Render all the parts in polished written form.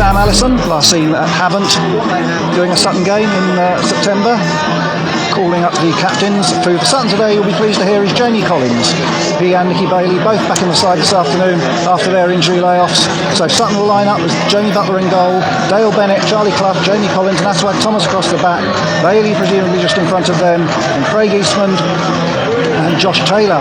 Sam Allison, last seen at Havant doing a Sutton game in September. Calling up the captains for Sutton today, you'll be pleased to hear, is Jamie Collins. He and Nicky Bailey both back in the side this afternoon after their injury layoffs. So Sutton will line up with Jamie Butler in goal, Dale Bennett, Charlie Clough, Jamie Collins and Aswad Thomas across the back. Bailey presumably just in front of them, and Craig Eastman and Josh Taylor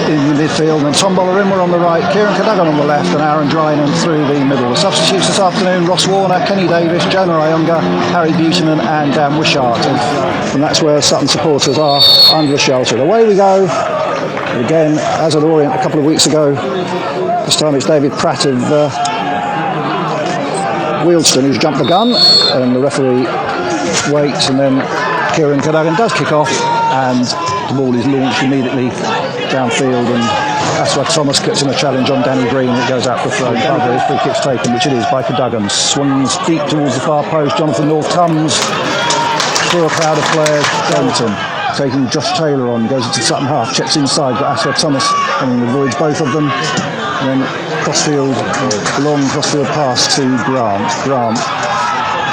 in the midfield, and Tom Bollarimwa on the right, Kieran Cadogan on the left, and Aaron Drynan through the middle. The substitutes this afternoon: Ross Warner, Kenny Davis, Jonah Ayonga, Harry Buchanan and Dan Wishart. And that's where Sutton supporters are under the shelter. Away we go. Again, as at Orient a couple of weeks ago, this time it's David Pratt of Wealdstone who's jumped the gun, and the referee waits, and then Kieran Cadogan does kick off, and the ball is launched immediately downfield, and Aswad Thomas gets in a challenge on Danny Green, and it goes out for throw. His free kick's taken, which it is, by Cadogan. Swings deep towards the far post. Jonathan North comes through a crowd of players. Darlington taking Josh Taylor on, goes into the Sutton half, checks inside, but Aswad Thomas and avoids both of them. And then crossfield, long crossfield pass to Grant. Grant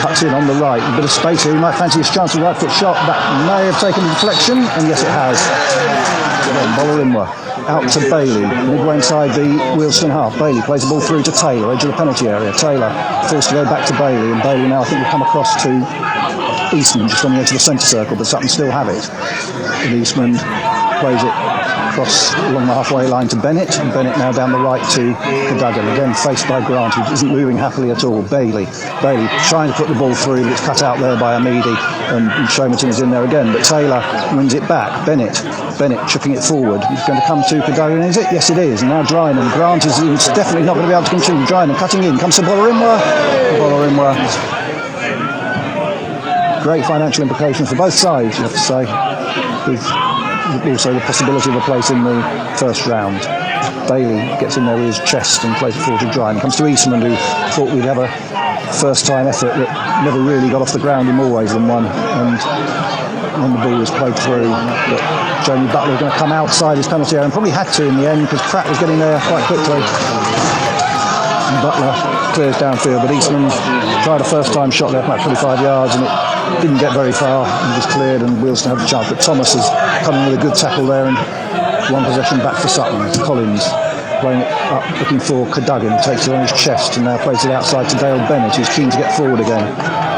cuts in on the right, a bit of space here. He might fancy his chance of right foot shot. That may have taken a deflection, and yes, it has. Bollarimwa out to Bailey, midway inside the Wealdstone half. Bailey plays the ball through to Taylor, edge of the penalty area. Taylor forced to go back to Bailey, and Bailey now I think will come across to Eastman just on the edge of the centre circle, but Sutton still have it. And Eastman plays it across along the halfway line to Bennett, and Bennett now down the right to Cadogan, again faced by Grant, who isn't moving happily at all. Bailey trying to put the ball through, but it's cut out there by Amidi, and Shomerton is in there again, but Taylor wins it back. Bennett chipping it forward. He's going to come to Cadogan, is it? Yes, it is. And now Drynan. Grant is definitely not going to be able to continue. Drynan cutting in, comes to Bollarimwa. Great financial implications for both sides, you have to say, with also the possibility of a place in the first round. Bailey gets in there with his chest and plays it forward to Drynan. Comes to Eastman, who thought we'd have a first-time effort that never really got off the ground in more ways than one. And when the ball was played through, but Jamie Butler was going to come outside his penalty area, and probably had to in the end because Pratt was getting there quite quickly. And Butler clears downfield, but Eastman tried a first-time shot there, about 25 yards, and it didn't get very far, and was cleared, and Wealdstone had the chance. But Thomas is coming with a good tackle there, and one possession back for Sutton. Collins playing it up, looking for Cadogan, takes it on his chest, and now plays it outside to Dale Bennett, who's keen to get forward again.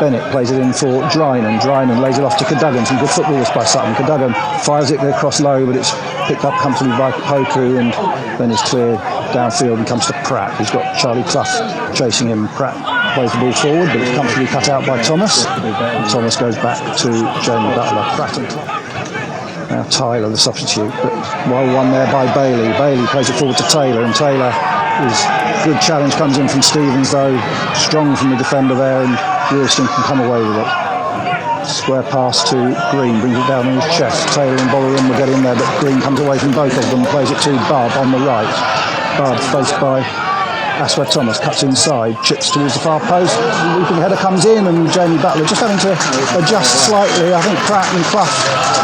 Bennett plays it in for Drynan. Drynan lays it off to Cadogan. Some good footballers by Sutton. Cadogan fires it across low, but it's picked up comfortably by Poku, and then is cleared downfield and comes to Pratt, who's got Charlie Clough chasing him. Pratt plays the ball forward, but it's comfortably cut out by Thomas. And Thomas goes back to Jamie Butler. Pratt and Clough. Now Tyler, the substitute, but well won there by Bailey. Bailey plays it forward to Taylor, and Taylor is good challenge, comes in from Stevens though, strong from the defender there, and Wealdstone can come away with it. Square pass to Green, brings it down on his chest. Taylor and Bollarimwa will get in there, but Green comes away from both of them, plays it to Barb on the right. Barb faced by Aswad Thomas, cuts inside, chips towards the far post. The looping header comes in, and Jamie Butler just having to adjust slightly. I think Pratt and Clough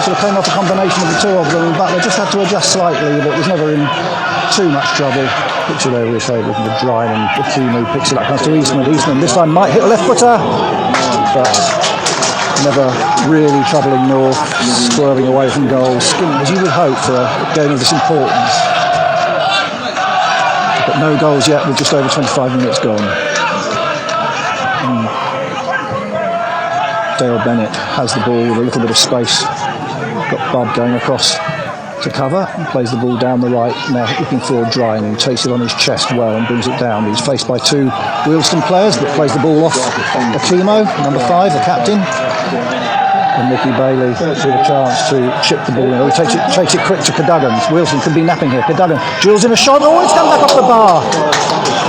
sort of came off a combination of the two of them, and Butler just had to adjust slightly, but was never in too much trouble. Picture there with the Drynan and Akimu picks it up, comes to Eastman. Eastman this time might hit a left footer, but never really troubling North, swerving away from goal, skimming as you would hope for a game of this importance. But no goals yet with just over 25 minutes gone. Dale Bennett has the ball with a little bit of space. Got Bob going across to cover, and plays the ball down the right, now looking for Drynan, who takes it on his chest well and brings it down. He's faced by two Wealdstone players, but plays the ball off Akimo, number 5, the captain. And Nicky Bailey with a chance to chip the ball in. He takes it quick to Cadogan. Wealdstone could be napping here. Cadogan drills in a shot. Oh, it's come back off the bar.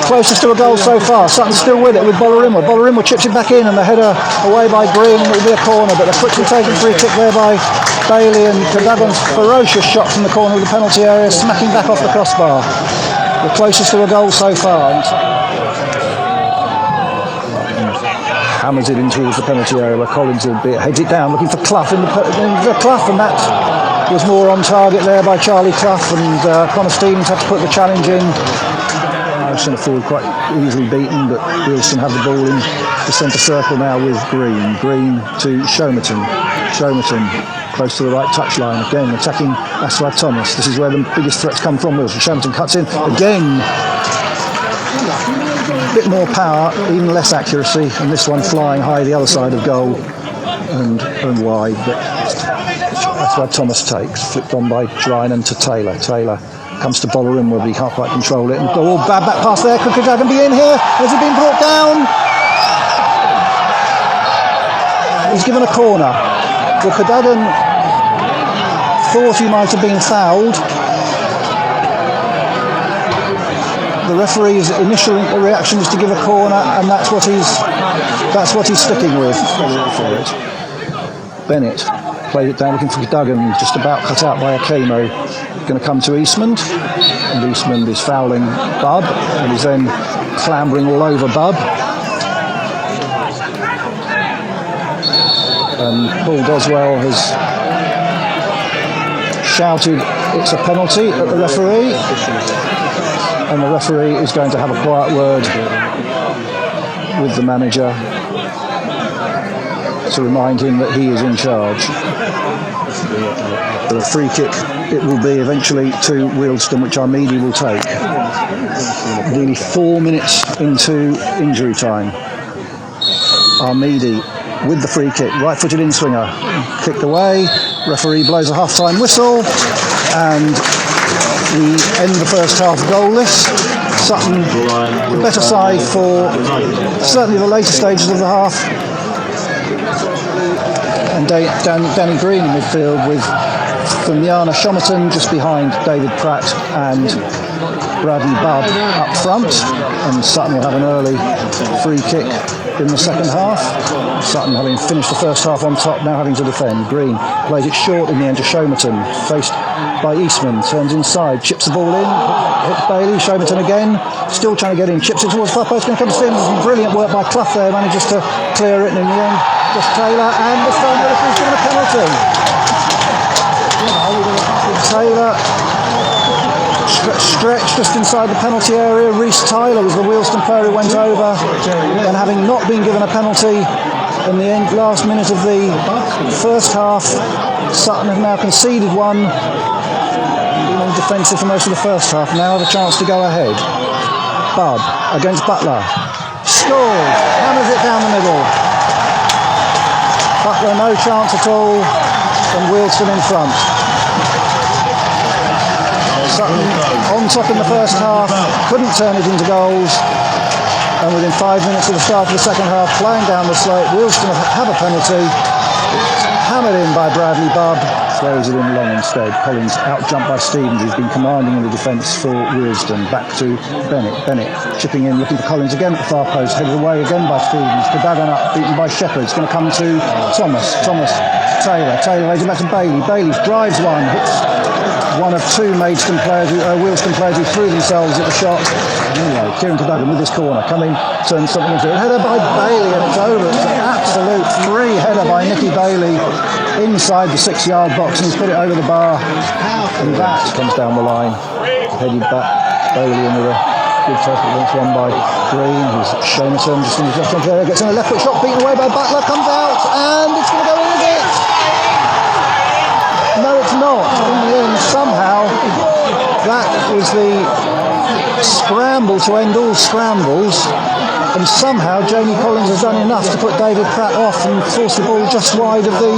Closest to a goal so far. Sutton's still with it with Bollarimwa. Bollarimwa chips it back in, and the header away by Green. It will be a corner, but a quickly taken free kick there by Bailey, and Cadogan's ferocious shot from the corner of the penalty area, smacking back off the crossbar. The closest to a goal so far. Hammers it in towards the penalty area where Collins will be, heads it down looking for Clough in the Clough, and that was more on target there by Charlie Clough, and Connor Stevens had to put the challenge in. centre forward quite easily beaten, but Wealdstone have the ball in the centre circle now with Green. Green to Showmerton. Showmerton close to the right touchline again, attacking Aswad Thomas. This is where the biggest threats come from. Wealdstone. Showmerton cuts in again. A bit more power, even less accuracy, and this one flying high the other side of goal and wide. But Aswad Thomas takes, flipped on by Drynan to Taylor. Taylor comes to Bolarim where he can't quite control it. And bad back pass there. Could Cadogan be in here? Has he been brought down? He's given a corner. Well, Cadogan thought he might have been fouled. The referee's initial reaction is to give a corner, and that's what he's sticking with. Bennett played it down looking for Cadogan, just about cut out by Akemo. Going to come to Eastmond, and Eastmond is fouling Bub, and he's then clambering all over Bub. And Paul Doswell has shouted it's a penalty at the referee, and the referee is going to have a quiet word with the manager to remind him that he is in charge. The free kick it will be eventually to Wealdstone, which Armidi will take. Nearly 4 minutes into injury time. Armidi with the free kick, right-footed in-swinger, kicked away. Referee blows a half-time whistle, and we end the first half goalless. Sutton, the better side for certainly the later stages of the half. And Danny Green in midfield with Funyana Shommerton just behind David Pratt and Bradley Bubb up front. And Sutton will have an early free kick in the second half. Sutton, having finished the first half on top, now having to defend. Green plays it short in the end to Showmerton, faced by Eastman, turns inside, chips the ball in, hits Bailey. Showmerton again, still trying to get in, chips it towards far post, going to come to Sims. Brilliant work by Clough there, manages to clear it, and in the end just Taylor, and this time the referee's given a penalty. Taylor stretched just inside the penalty area. Reece Tyler was the Wealdstone player who went over, and having not been given a penalty in the end, last minute of the first half, Sutton have now conceded one. Been defensive for most of the first half, now have a chance to go ahead. Bubb against Butler, scored, hammers it down the middle. Butler no chance at all, and Wealdstone in front. Sutton on top in the first half, couldn't turn it into goals, and within 5 minutes of the start of the second half, flying down the slope, Wealdstone have a penalty, hammered in by Bradley Bubb, throws it in long instead. Collins out-jumped by Stevens, who's been commanding in the defence for Wealdstone. Back to Bennett. Bennett chipping in, looking for Collins again at the far post, headed away again by Stevens. Cadogan up, beaten by Shepherd. It's going to come to Thomas. Thomas, Taylor. Taylor lays it back to Bailey. Bailey drives one, hits one of two Wealdstone players who threw themselves at the shot. Anyway, Kieran Cadogan with his corner, coming, turns something into it. Header by Bailey, and it's over. It's an absolute free header by Nicky Bailey inside the 6-yard box, and he's put it over the bar, and that comes down the line, headed back. Bailey in with a good tackle against one by Green, who's Showmerton just in the left-hand area, gets in a left foot shot, beaten away by Butler, comes out, and it's going to go in with it. No, it's not. In the end, somehow, that was the scramble to end all scrambles, and somehow Jamie Collins has done enough to put David Pratt off and force the ball just wide of the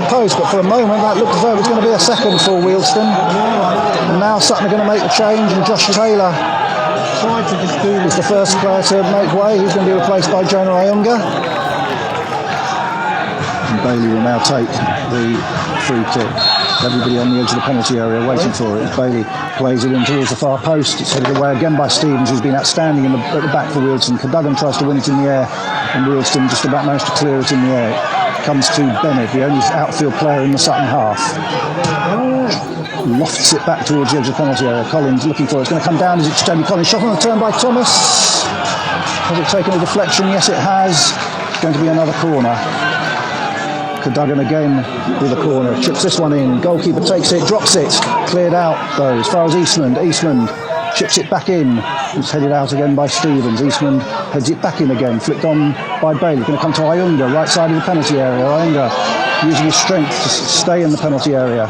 post. But for a moment, that looked as though it was going to be a second for Wealdstone. And now Sutton are going to make the change, and Josh Taylor is the first player to make way. He's going to be replaced by Jonah Ayunga. And Bailey will now take the free kick. Everybody on the edge of the penalty area waiting for it. Bailey plays it in towards the far post. It's headed away again by Stevens, who's been outstanding at the back for Wealdstone. Cadogan tries to win it in the air, and Wealdstone just about managed to clear it in the air. It comes to Bennett, the only outfield player in the Sutton half. Lofts it back towards the edge of the penalty area. Collins looking for it. It's going to come down. Is it Jamie Collins? Shot on the turn by Thomas. Has it taken a deflection? Yes, it has. It's going to be another corner. Cadogan again with a corner, chips this one in, goalkeeper takes it, drops it, cleared out though, as far as Eastman chips it back in, it's headed out again by Stevens, Eastman heads it back in again, flicked on by Bailey, going to come to Ayunga, right side of the penalty area, Ayunga using his strength to stay in the penalty area,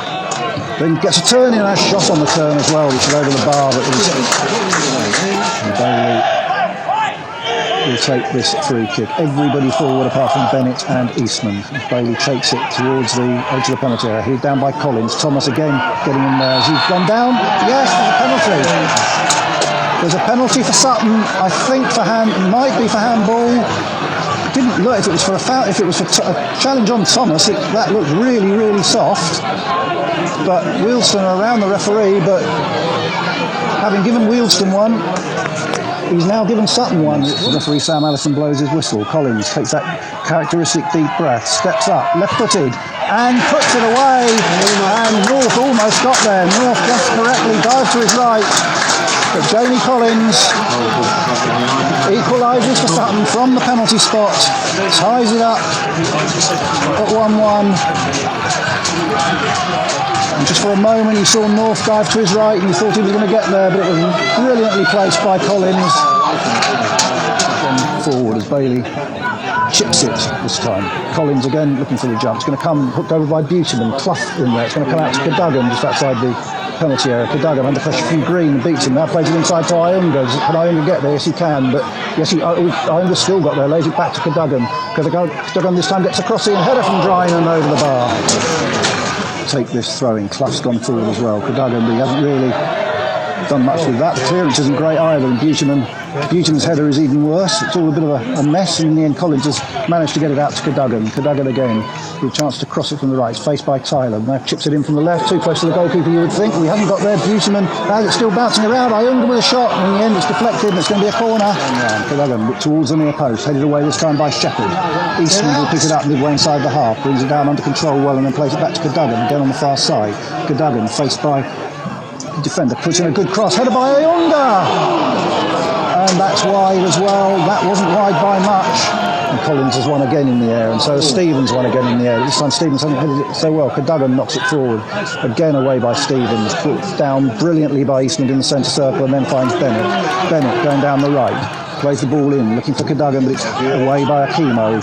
then gets a turn in, a shot on the turn as well, which is over the bar, but Bailey will take this free kick. Everybody forward apart from Bennett and Eastman. Bailey takes it towards the edge of the penalty area. He's down by Collins. Thomas again getting in there. Has he gone down? Yes, there's a penalty. There's a penalty for Sutton. I think it might be for handball. Didn't look if it was for a foul. If it was for a challenge on Thomas, that looked really, really soft. But Wealdstone are around the referee. But having given Wealdstone one, he's now given Sutton one. Referee Sam Allison blows his whistle. Collins takes that characteristic deep breath, steps up, left-footed, and puts it away. And North almost got there. North just correctly dives to his right. But Jamie Collins equalises for Sutton from the penalty spot, ties it up at 1-1. And just for a moment you saw North dive to his right and you thought he was going to get there, but it was brilliantly placed by Collins. Again forward as Bailey chips it this time. Collins again looking for the jump. It's going to come hooked over by Buterman. Clough in there. It's going to come out to Cadogan just outside the penalty area. Cadogan under pressure from Green, beats him. Now plays it inside to Ayunga. Can Ayunga get there? Yes, he can. But yes, Ayunga still got there. Lays it back to Cadogan. Cadogan this time gets across the header from Drynan over the bar. Take this throw-in. Clough's gone forward as well. Cadogan, but he hasn't really done much with that. The clearance isn't great either, and Buterman's header is even worse. It's all a bit of a mess, and in the end Collins has managed to get it out to Cadogan. Cadogan again with a chance to cross it from the right. It's faced by Tyler. Now chips it in from the left, too close to the goalkeeper you would think. We haven't got there. Buterman, now it's still bouncing around. Ayunga with a shot, and in the end it's deflected, and it's going to be a corner. Cadogan towards the near post, headed away this time by Shepherd. Eastman will pick it up midway inside the half, brings it down under control well, and then plays it back to Cadogan, again on the far side. Cadogan faced by defender, puts in a good cross, headed by Ayunga, and that's wide as well. That wasn't wide by much, and Collins has won again in the air, and so has Stevens won again in the air. This time Stevens hasn't headed it so well. Cadogan knocks it forward, again away by Stevens, put down brilliantly by Eastman in the centre circle, and then finds Bennett going down the right, plays the ball in, looking for Cadogan, but it's away by Akimo,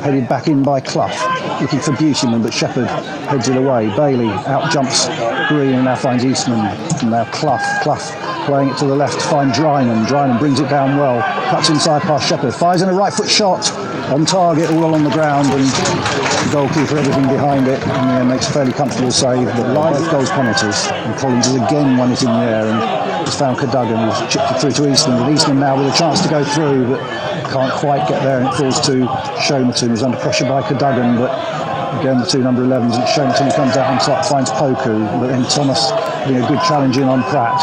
headed back in by Clough, looking for Buterman, but Shepherd heads it away. Bailey out jumps Green and now finds Eastman, and now Clough playing it to the left to find Drynan. Drynan brings it down well, cuts inside past Shepherd, fires in a right foot shot on target, all on the ground, and the goalkeeper everything behind it, and yeah, makes a fairly comfortable save. But both goals penalties, and Collins has again won it in the air and has found Cadogan, who's chipped it through to Eastman, but Eastman now with a chance to go through, but can't quite get there, and it falls to Shomerton, who's under pressure by Cadogan, but again the two number 11s, and Shomerton comes out on top, finds Poku, but then Thomas getting a good challenge in on Pratt,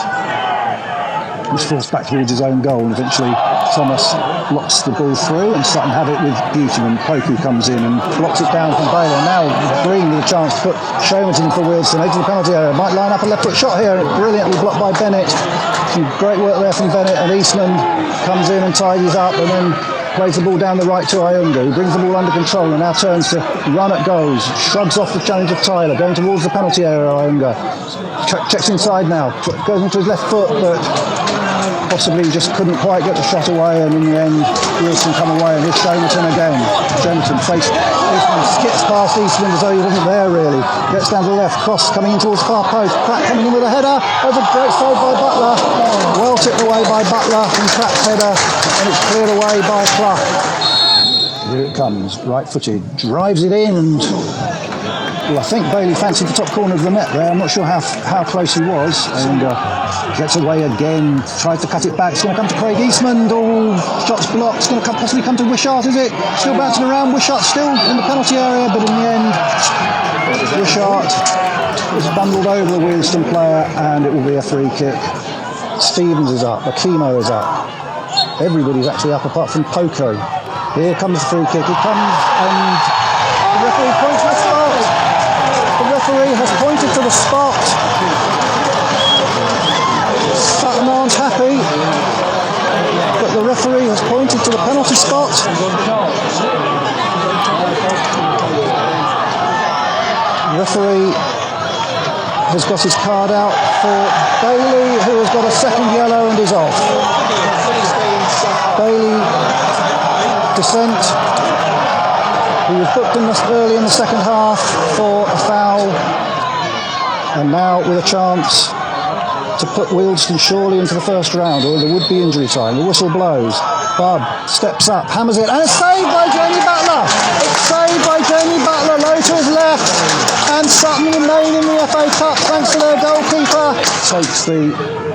which falls back towards his own goal, and eventually Thomas locks the ball through, and Sutton have it with Buterman. Poku comes in and blocks it down from Bailey. Now Green with a chance to put Shomerton for Wealdstone, edge of the penalty area, might line up a left foot shot here, brilliantly blocked by Bennett. Some great work there from Bennett, and Eastman comes in and tidies up, and then plays the ball down the right to Ayunga, who brings the ball under control and now turns to run at goals, shrugs off the challenge of Tyler, going towards the penalty area. Ayunga checks inside now, goes into his left foot, but possibly just couldn't quite get the shot away, and in the end Wealdstone come away, and here's Shomerton again. Shomerton faced Eastman, skips past Eastman as though he wasn't there really, gets down to the left, cross coming in towards far post, Pratt coming in with a header, over great save by Butler, well tipped away by Butler from Pratt's header, and it's cleared away by Clough. Here it comes, right footed, drives it in, and well, I think Bailey fancied the top corner of the net there. I'm not sure how close he was, and gets away again, tries to cut it back. It's going to come to Craig Eastman. Oh, shots blocked. It's going to possibly come to Wishart, is it? Still bouncing around. Wishart still in the penalty area, but in the end Wishart is bundled over a Wealdstone player, and it will be a free kick. Stevens is up, Akimo is up, everybody's actually up apart from Poco. Here comes the free kick. It comes, and the referee points to the spot. The referee has pointed to the spot. Sutton aren't happy, but the referee has pointed to the penalty spot. has got his card out for Bailey, who has got a second yellow and is off. Bailey Descent, who was booked early in the second half for a foul, and now with a chance to put Wealdstone surely into the first round, or there would be injury time. The whistle blows. Bubb steps up, hammers it, and it's saved by Jamie Butler. It's saved by Jamie Butler, low to his left, and Sutton remain in the FA Cup thanks to their goalkeeper. Takes the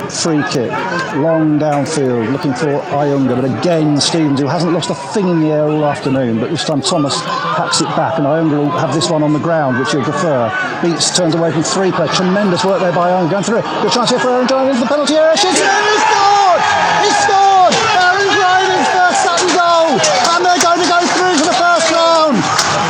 free kick, long downfield, looking for Ayunga, but again Stevens, who hasn't lost a thing in the air all afternoon, but this time Thomas hacks it back, and Ayunga will have this one on the ground, which he'll prefer. Beats, turns away from three play. Tremendous work there by Ayunga, going through it. Good chance here for Aaron Dryden into the penalty area. He scored! He scored! Aaron Dryden's first Sutton goal, and they're going to go through to the first round.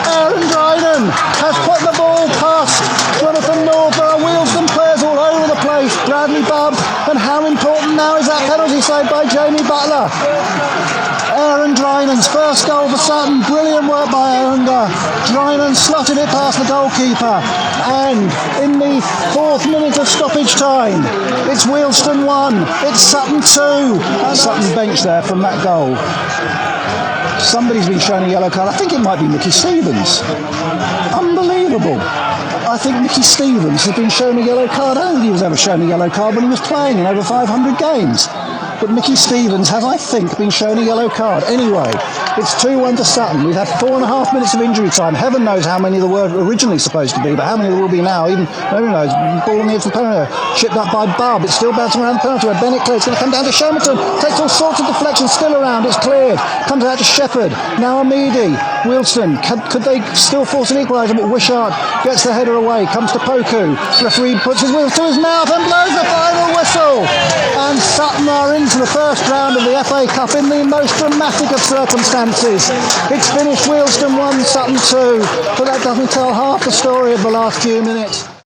Aaron Dryden has put the ball past Jonathan Northborough. Wealdstone players all over the place. Bradley Bubb, and how important now is that penalty saved by Jamie Butler. Aaron Dryden's first goal for Sutton. Brilliant work by Ayunga. Dryden slotted it past the goalkeeper, and in the 4th minute of stoppage time, it's Wealdstone 1, it's Sutton 2. Sutton's bench there from that goal. Somebody's been shown a yellow card. I think it might be Mickey Stevens. Unbelievable. I think Mickey Stevens has been shown a yellow card. I don't think he was ever shown a yellow card when he was playing in over 500 games. But Mickey Stevens has, I think, been shown a yellow card. Anyway, it's 2-1 to Sutton. We've had 4.5 minutes of injury time. Heaven knows how many there were originally supposed to be, but how many there will be now, even nobody knows. Ball on the edge of the penalty, chipped up by Bubb. It's still bouncing around the penalty where Bennett clears. It's going to come down to Shermanton. Takes all sorts of deflections, still around. It's cleared. Comes out to Shepherd. Now Amidi. Wealdstone. Could they still force an equaliser? But Wishart gets the header away. Comes to Poku. Referee puts his wheels to his mouth and blows the final whistle. And Sutton are into the first round of the FA Cup in the most dramatic of circumstances. It's finished Wealdstone 1, Sutton 2, but that doesn't tell half the story of the last few minutes.